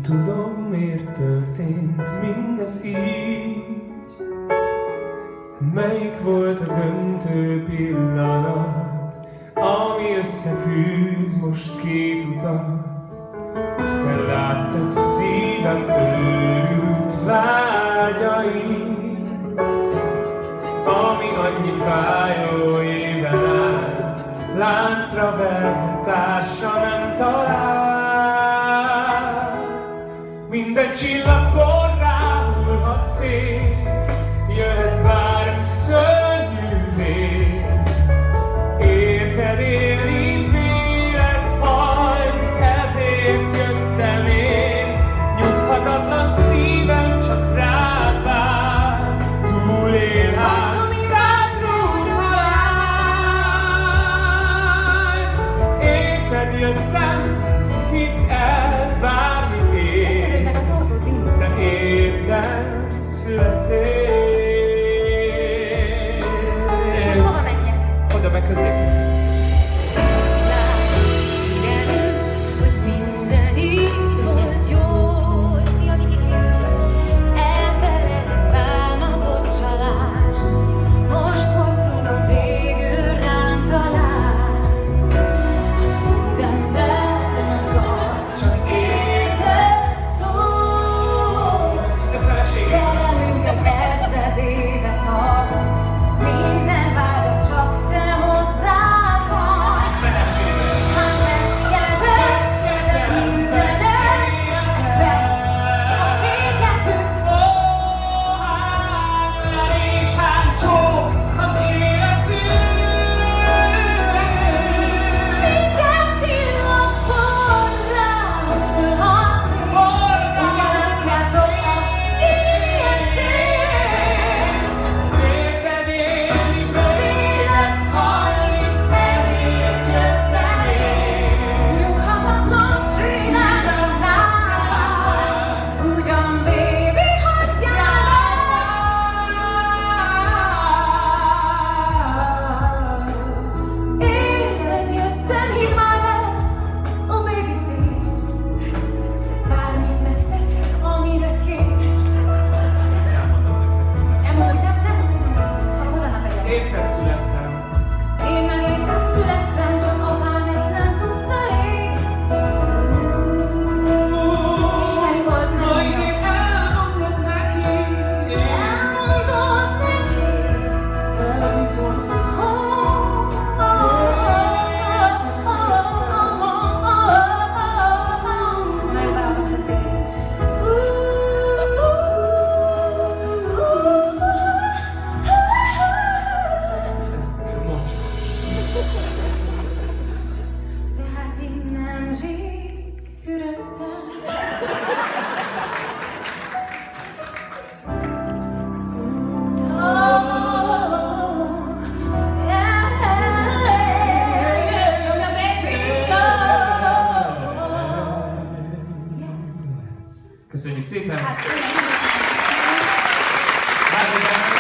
tudom, miért történt mindez így. Melyik volt a döntő pillanat, ami összefűz most két utat? Te láttad szívem őrült vágyaim, ami annyit fájó éven át, láncra verve társa nem talált. Minden csillag forrá hullhat szét, jöhet bármi szörnyű vég. Érted élni vélet hajt, ezért jöttem én. Nyughatatlan szívem csak rád vár, túlélhet száz ruhányt. Érted jöttem, hidd el bármi ér, te értem születtél. És most hova menjek? Oda be közé. Hogy minden így volt jól. Szia, Viki Krisz! Elfeledek bánatot, csalást. Most, hogy tudom, végül rám találsz. A szívemben akar csak érted szól. Szerelmünket ezred éve tart. Minden vágya csak te hozzád hajt. Hát megjelzett, de mindenek vett a fizetünk. És hát csók az életünk. Minden csillag porrá hullhat szét. Ugyanátjázol a tiéd szél. Érted élni Vélet hajni, ezért jöttem én. Nyughatatlan szívem csak rád, ugyan baby, hagyjál. Érted jöttem, hidd már el, oh baby félsz. Bármit megteszek, amire kérsz. Nem, hogy nem, ha holnap megyek. Érted születtem. Én meg érted születtem, csak apám ezt nem tudta rég. És telik volt Majd meg. én elmondod neki. Elmondod neki. Elbizony. Na jó, berakok a cégét. Ez most. De hát én nemrég fürödtem. Köszönjük szépen! Hát